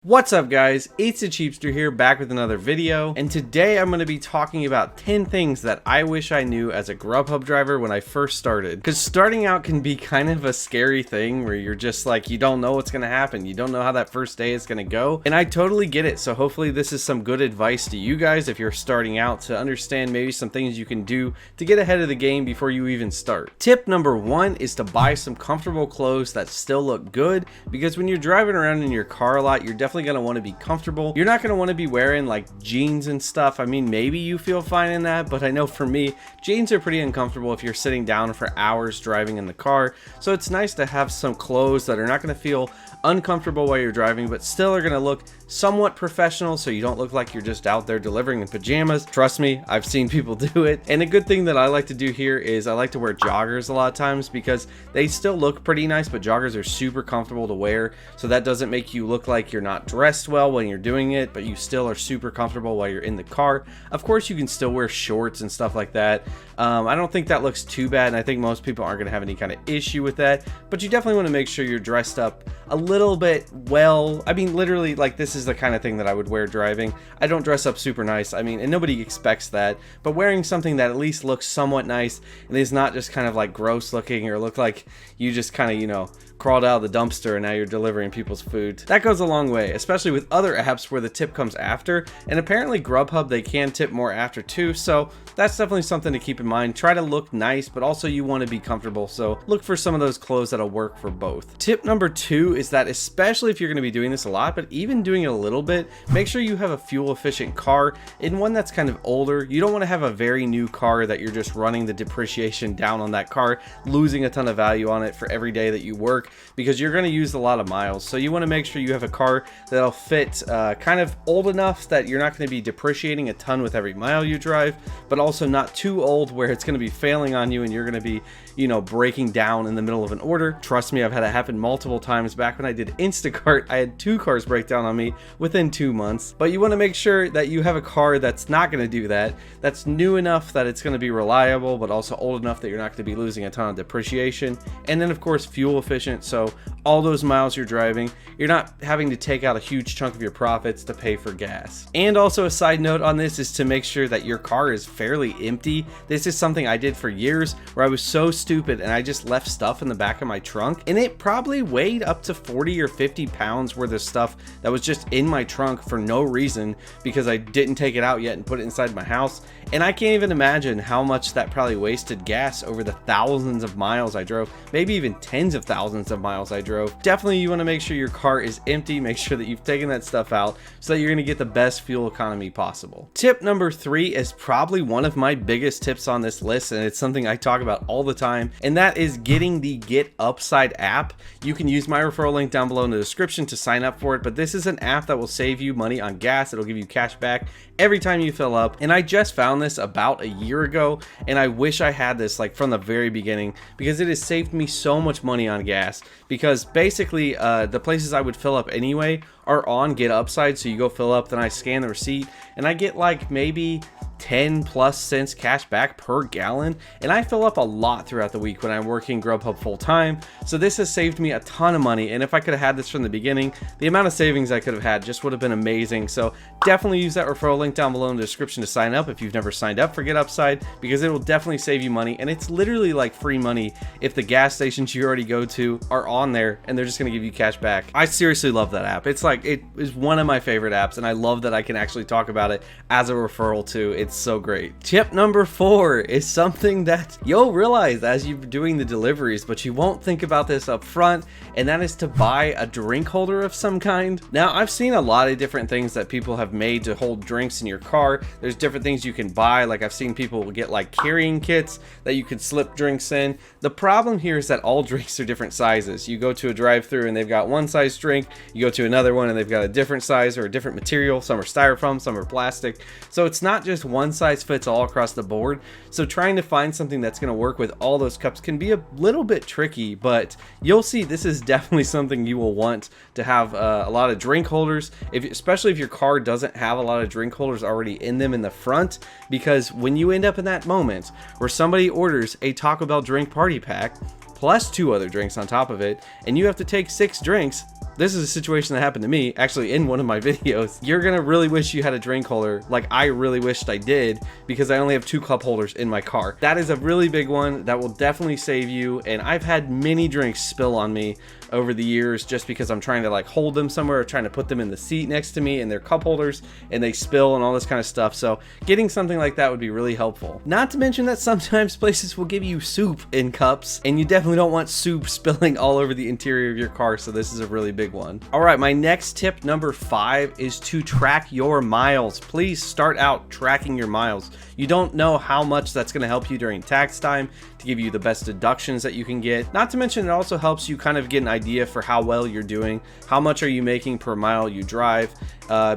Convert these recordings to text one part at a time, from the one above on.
What's up guys, it's the Cheapster here, back with another video, and today I'm going to be talking about 10 things that I wish I knew as a Grubhub driver when I first started. Because starting out can be kind of a scary thing where you're just like, you don't know what's going to happen, you don't know how that first day is going to go, and I totally get it. So hopefully this is some good advice to you guys if you're starting out, to understand maybe some things you can do to get ahead of the game before you even start. Tip number one is to buy some comfortable clothes that still look good, because when you're driving around in your car a lot, you're definitely going to want to be comfortable. You're not going to want to be wearing like jeans and stuff. I mean, maybe you feel fine in that, but I know for me, jeans are pretty uncomfortable if you're sitting down for hours driving in the car. So it's nice to have some clothes that are not going to feel uncomfortable while you're driving, but still are going to look somewhat professional, so you don't look like you're just out there delivering in pajamas. Trust me, I've seen people do it. And a good thing that I like to do here is I like to wear joggers a lot of times, because they still look pretty nice, but joggers are super comfortable to wear, so that doesn't make you look like you're not dressed well when you're doing it, but you still are super comfortable while you're in the car. Of course, you can still wear shorts and stuff like that. I don't think that looks too bad, and I think most people aren't going to have any kind of issue with that, but you definitely want to make sure you're dressed up a little bit well. I mean, literally, like, this is the kind of thing that I would wear driving. I don't dress up super nice, I mean, and nobody expects that, but wearing something that at least looks somewhat nice and is not just kind of like gross looking or look like you just kind of, you know, crawled out of the dumpster and now you're delivering people's food. That goes a long way, especially with other apps where the tip comes after, and apparently Grubhub, they can tip more after too, so that's definitely something to keep in mind. Try to look nice, but also you want to be comfortable, so look for some of those clothes that'll work for both. Tip number two is that, especially if you're going to be doing this a lot, but even doing it a little bit, make sure you have a fuel efficient car, and one that's kind of older. You don't want to have a very new car that you're just running the depreciation down on that car, losing a ton of value on it for every day that you work, because you're going to use a lot of miles. So you want to make sure you have a car that'll fit kind of old enough that you're not going to be depreciating a ton with every mile you drive, but also not too old where it's going to be failing on you and you're going to be, you know, breaking down in the middle of an order. Trust me, I've had it happen multiple times. Back when I did Instacart, I had 2 cars break down on me within 2 months. But you want to make sure that you have a car that's not going to do that, that's new enough that it's going to be reliable, but also old enough that you're not going to be losing a ton of depreciation. And then of course, fuel efficient, so all those miles you're driving, you're not having to take out a huge chunk of your profits to pay for gas. And also, a side note on this is to make sure that your car is fairly empty. This is something I did for years, where I was so stupid and I just left stuff in the back of my trunk, and it probably weighed up to 40 or 50 pounds worth of stuff that was just in my trunk for no reason, because I didn't take it out yet and put it inside my house. And I can't even imagine how much that probably wasted gas over the thousands of miles I drove, maybe even tens of thousands of miles I drove. Definitely you want to make sure your car is empty, make sure that you've taken that stuff out so that you're going to get the best fuel economy possible. Tip number 3 is probably one of my biggest tips on this list, and it's something I talk about all the time, and that is getting the GetUpside app. You can use my referral link down below in the description to sign up for it, but this is an app that will save you money on gas. It'll give you cash back every time you fill up, and I just found this about a year ago, and I wish I had this like from the very beginning, because it has saved me so much money on gas. Because basically the places I would fill up anyway are on GetUpside, so you go fill up, then I scan the receipt and I get like maybe 10+ cents cash back per gallon, and I fill up a lot throughout the week when I'm working Grubhub full time. So this has saved me a ton of money, and if I could have had this from the beginning, the amount of savings I could have had just would have been amazing. So definitely use that referral link down below in the description to sign up if you've never signed up for GetUpside, because it will definitely save you money, and it's literally like free money if the gas stations you already go to are on there and they're just going to give you cash back. I seriously love that app. It's like, it is one of my favorite apps, and I love that I can actually talk about it as a referral too. It's so great. Tip number 4 is something that you'll realize as you're doing the deliveries, but you won't think about this up front, and that is to buy a drink holder of some kind. Now, I've seen a lot of different things that people have made to hold drinks in your car. There's different things you can buy, like I've seen people get like carrying kits that you could slip drinks in. The problem here is that all drinks are different sizes. You go to a drive-thru and they've got one size drink, you go to another one and they've got a different size or a different material. Some are styrofoam, some are plastic, so it's not just one size fits all across the board. So trying to find something that's going to work with all those cups can be a little bit tricky, but you'll see this is definitely something you will want to have a lot of drink holders, especially if your car doesn't have a lot of drink holders already in them in the front, because when you end up in that moment where somebody orders a Taco Bell drink party pack plus 2 other drinks on top of it, and you have to take 6 drinks, This is a situation that happened to me actually in one of my videos. You're gonna really wish you had a drink holder, like I really wished I did, because I only have 2 cup holders in my car. That is a really big one that will definitely save you. And I've had many drinks spill on me over the years just because I'm trying to like hold them somewhere, or trying to put them in the seat next to me in their cup holders, and they spill and all this kind of stuff. So getting something like that would be really helpful. Not to mention that sometimes places will give you soup in cups, and you definitely don't want soup spilling all over the interior of your car. So this is a really big one. All right, my next tip, number 5, is to track your miles. Please start out tracking your miles. You don't know how much that's going to help you during tax time to give you the best deductions that you can get. Not to mention it also helps you kind of get an idea for how well you're doing. How much are you making per mile you drive?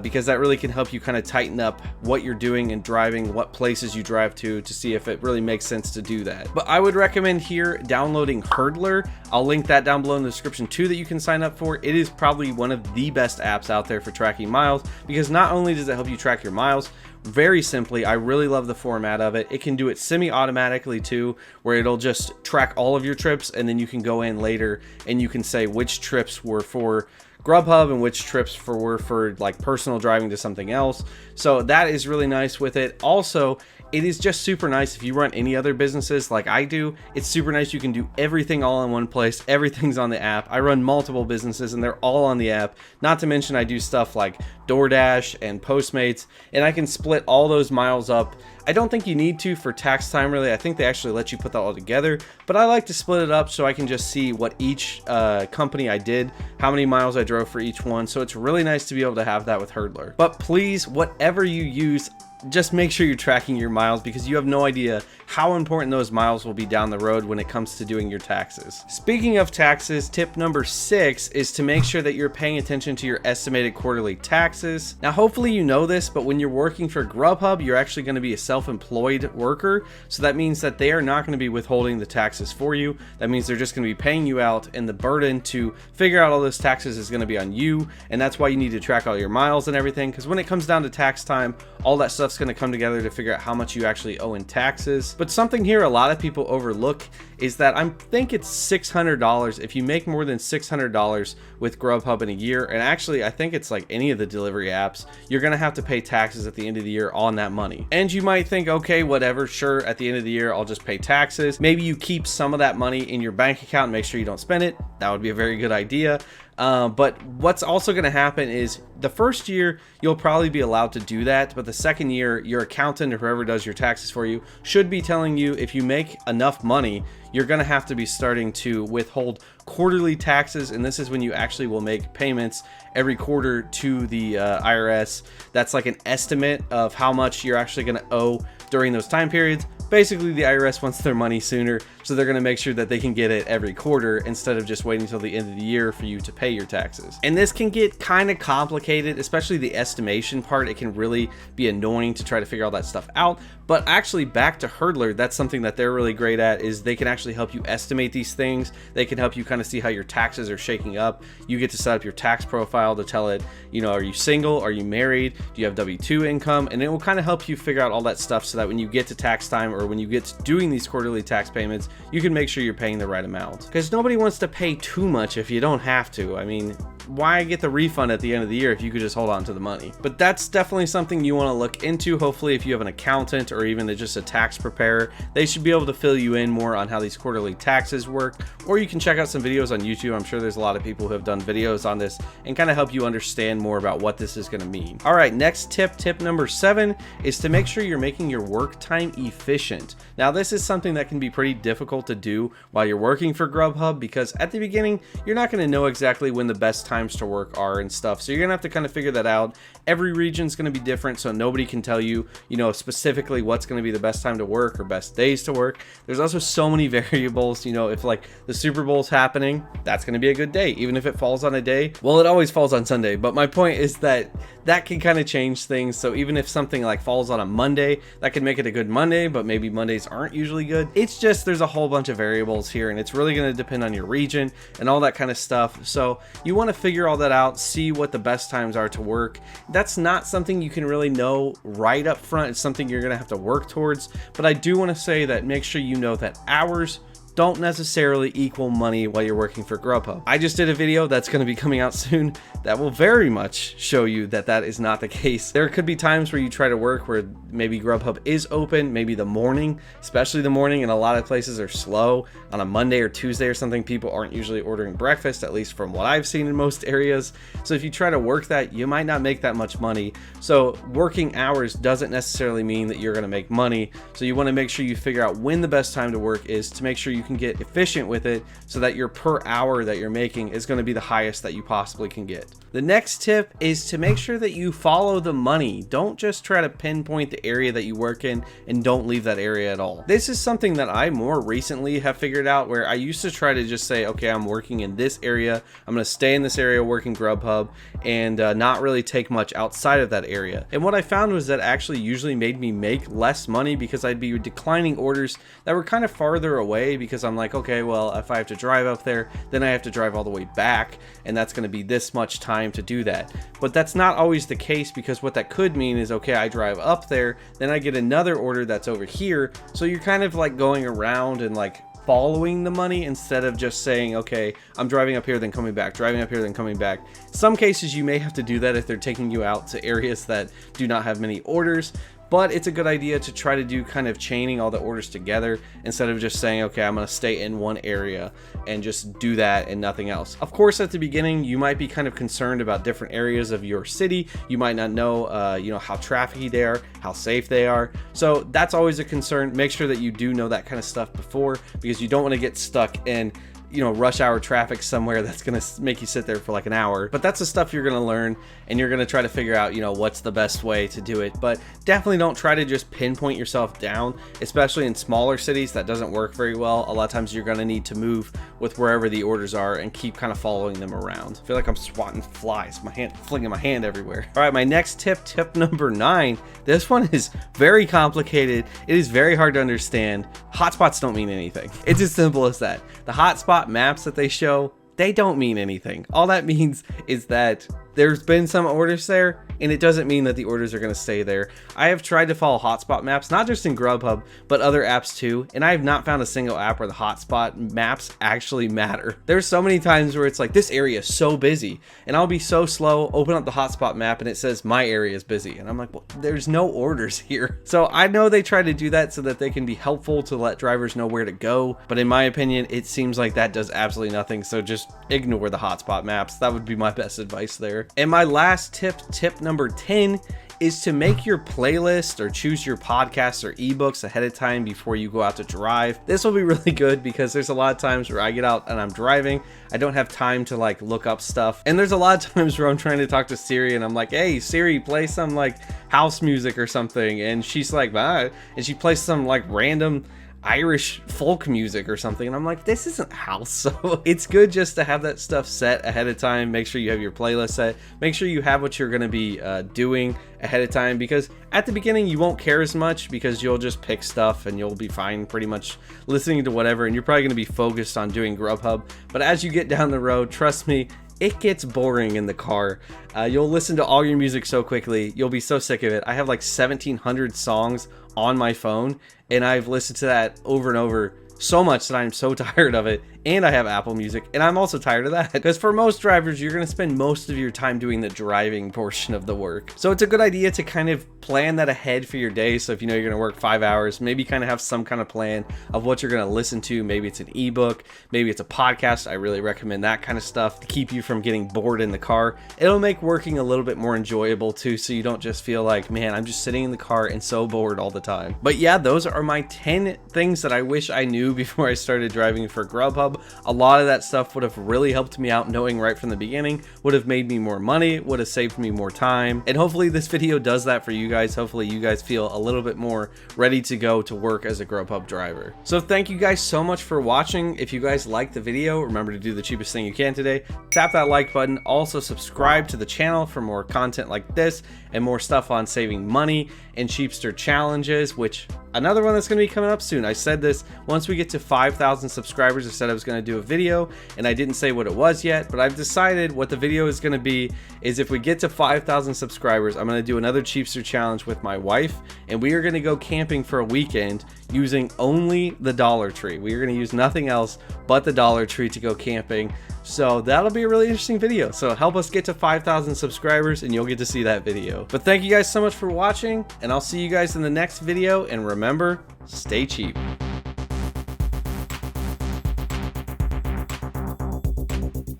Because that really can help you kind of tighten up what you're doing and driving, what places you drive to see if it really makes sense to do that. But I would recommend here downloading Hurdir. I'll link that down below in the description too, that you can sign up for. It is probably one of the best apps out there for tracking miles, because not only does it help you track your miles very simply, I really love the format of it. It can do it semi-automatically too, where it'll just track all of your trips, and then you can go in later and you can say which trips were for Grubhub and which trips were for like personal driving to something else. So that is really nice with it. Also, it is just super nice if you run any other businesses like I do. It's super nice. You can do everything all in one place. Everything's on the app. I run multiple businesses and they're all on the app. Not to mention I do stuff like DoorDash and Postmates, and I can split all those miles up. I don't think you need to for tax time really. I think they actually let you put that all together, but I like to split it up so I can just see what each company I did, how many miles I drove for each one. So it's really nice to be able to have that with Hurdir. But please, whatever you use, just make sure you're tracking your miles, because you have no idea how important those miles will be down the road when it comes to doing your taxes. Speaking of taxes, tip number 6 is to make sure that you're paying attention to your estimated quarterly taxes. Now, hopefully you know this, but when you're working for Grubhub, you're actually going to be a self-employed worker. So that means that they are not going to be withholding the taxes for you. That means they're just going to be paying you out, and the burden to figure out all those taxes is going to be on you. And that's why you need to track all your miles and everything, because when it comes down to tax time, all that stuff's going to come together to figure out how much you actually owe in taxes. But something here a lot of people overlook is that I think it's $600 if you make more than $600 with Grubhub in a year. And actually, I think it's like any of the delivery apps, you're going to have to pay taxes at the end of the year on that money. And you might think, okay, whatever, sure, at the end of the year, I'll just pay taxes. Maybe you keep some of that money in your bank account and make sure you don't spend it. That would be a very good idea. But what's also going to happen is the first year you'll probably be allowed to do that, but the second year your accountant or whoever does your taxes for you should be telling you if you make enough money, you're going to have to be starting to withhold quarterly taxes. And this is when you actually will make payments every quarter to the IRS. That's like an estimate of how much you're actually going to owe during those time periods. Basically, the IRS wants their money sooner, so they're going to make sure that they can get it every quarter instead of just waiting until the end of the year for you to pay your taxes. And this can get kind of complicated, especially the estimation part. It can really be annoying to try to figure all that stuff out. But actually, back to Hurdir, that's something that they're really great at, is they can actually help you estimate these things. They can help you kind of see how your taxes are shaking up. You get to set up your tax profile to tell it, you know, are you single? Are you married? Do you have W-2 income? And it will kind of help you figure out all that stuff so that when you get to tax time, or when you get to doing these quarterly tax payments, you can make sure you're paying the right amount. Because nobody wants to pay too much if you don't have to. I mean, why get the refund at the end of the year if you could just hold on to the money? But that's definitely something you want to look into. Hopefully, if you have an accountant or even just a tax preparer, they should be able to fill you in more on how these quarterly taxes work. Or you can check out some videos on YouTube. I'm sure there's a lot of people who have done videos on this and kind of help you understand more about what this is going to mean. All right, next tip number 7 is to make sure you're making your work time efficient. Now, this is something that can be pretty difficult to do while you're working for Grubhub, because at the beginning, you're not going to know exactly when the best times to work are and stuff. So you're gonna have to kind of figure that out. Every region's gonna be different, so nobody can tell you, you know, specifically what's gonna be the best time to work or best days to work. There's also so many variables. You know, if like the Super Bowl's happening, that's gonna be a good day. Even if it falls on a day, well, it always falls on Sunday. But my point is that that can kind of change things. So even if something like falls on a Monday, that can make it a good Monday, but maybe Mondays aren't usually good. It's just, there's a whole bunch of variables here, and it's really going to depend on your region and all that kind of stuff. So you want to figure all that out, see what the best times are to work. That's not something you can really know right up front. It's something you're going to have to work towards. But I do want to say that make sure you know that hours don't necessarily equal money while you're working for Grubhub. I just did a video that's going to be coming out soon that will very much show you that that is not the case. There could be times where you try to work where maybe Grubhub is open, maybe the morning, especially the morning, and a lot of places are slow. On a Monday or Tuesday or something, people aren't usually ordering breakfast, at least from what I've seen in most areas. So if you try to work that, you might not make that much money. So working hours doesn't necessarily mean that you're going to make money. So you want to make sure you figure out when the best time to work is to make sure you can get efficient with it so that your per hour that you're making is going to be the highest that you possibly can get. The next tip is to make sure that you follow the money. Don't just try to pinpoint the area that you work in and don't leave that area at all. This is something that I more recently have figured out, where I used to try to just say, okay, I'm working in this area, I'm going to stay in this area working Grubhub, and not really take much outside of that area. And what I found was that actually usually made me make less money, because I'd be declining orders that were kind of farther away, because I'm like, okay, well, if I have to drive up there, then I have to drive all the way back, and that's going to be this much time to do that. But that's not always the case, because what that could mean is, okay, I drive up there, then I get another order that's over here. So you're kind of like going around and like following the money instead of just saying, okay, I'm driving up here, then coming back, driving up here, then coming back. Some cases you may have to do that if they're taking you out to areas that do not have many orders. But it's a good idea to try to do kind of chaining all the orders together instead of just saying, okay, I'm going to stay in one area and just do that and nothing else. Of course, at the beginning, you might be kind of concerned about different areas of your city. You might not know, how trafficy they are, how safe they are. So that's always a concern. Make sure that you do know that kind of stuff before, because you don't want to get stuck in rush hour traffic somewhere that's going to make you sit there for like an hour. But that's the stuff you're going to learn, and you're going to try to figure out, what's the best way to do it. But definitely don't try to just pinpoint yourself down, especially in smaller cities. That doesn't work very well. A lot of times you're going to need to move with wherever the orders are and keep kind of following them around. I feel like I'm swatting flies, flinging my hand everywhere. All right, my next tip number 9. This one is very complicated. It is very hard to understand. Hotspots don't mean anything. It's as simple as that. The hotspot maps that they show, they don't mean anything. All that means is that there's been some orders there, and it doesn't mean that the orders are going to stay there. I have tried to follow hotspot maps, not just in Grubhub, but other apps too, and I have not found a single app where the hotspot maps actually matter. There's so many times where it's like, this area is so busy, and I'll be so slow, open up the hotspot map, and it says my area is busy, and I'm like, well, there's no orders here. So I know they try to do that so that they can be helpful to let drivers know where to go, but in my opinion, it seems like that does absolutely nothing. So just ignore the hotspot maps. That would be my best advice there. And my last tip number 10, is to make your playlist or choose your podcasts or ebooks ahead of time before you go out to drive. This will be really good, because there's a lot of times where I get out and I'm driving, I don't have time to like look up stuff, and there's a lot of times where I'm trying to talk to Siri and I'm like, hey Siri, play some like house music or something, and she's like, ah, and she plays some like random Irish folk music or something, and I'm like, this isn't house. So it's good just to have that stuff set ahead of time. Make sure you have your playlist set, make sure you have what you're going to be doing ahead of time, because at the beginning you won't care as much, because you'll just pick stuff and you'll be fine pretty much listening to whatever, and you're probably going to be focused on doing Grubhub. But as you get down the road, trust me, it gets boring in the car. You'll listen to all your music so quickly, you'll be so sick of it. I have like 1,700 songs on my phone, and I've listened to that over and over so much that I'm so tired of it. And I have Apple Music, and I'm also tired of that, because for most drivers, you're going to spend most of your time doing the driving portion of the work. So it's a good idea to kind of plan that ahead for your day. So if you know you're going to work 5 hours, maybe kind of have some kind of plan of what you're going to listen to. Maybe it's an ebook, maybe it's a podcast. I really recommend that kind of stuff to keep you from getting bored in the car. It'll make working a little bit more enjoyable too, so you don't just feel like, man, I'm just sitting in the car and so bored all the time. But yeah, those are my 10 things that I wish I knew before I started driving for Grubhub. A lot of that stuff would have really helped me out knowing right from the beginning, would have made me more money, would have saved me more time, and hopefully this video does that for you guys. Hopefully you guys feel a little bit more ready to go to work as a Grubhub driver. So thank you guys so much for watching. If you guys liked the video, remember to do the cheapest thing you can today. Tap that like button. Also subscribe to the channel for more content like this and more stuff on saving money and Cheapster challenges, which another one that's going to be coming up soon. I said this, once we get to 5,000 subscribers, I said I was going to do a video, and I didn't say what it was yet, but I've decided what the video is going to be is if we get to 5,000 subscribers, I'm going to do another Cheapster challenge with my wife, and we are going to go camping for a weekend using only the Dollar Tree. We are going to use nothing else but the Dollar Tree to go camping. So that'll be a really interesting video. So help us get to 5,000 subscribers and you'll get to see that video. But thank you guys so much for watching, and I'll see you guys in the next video. And remember, stay cheap.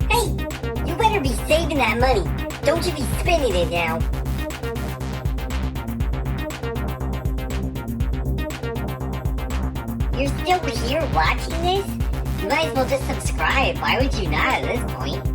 Hey, you better be saving that money. Don't you be spending it now. You're still here watching this? You might as well just subscribe. Why would you not at this point?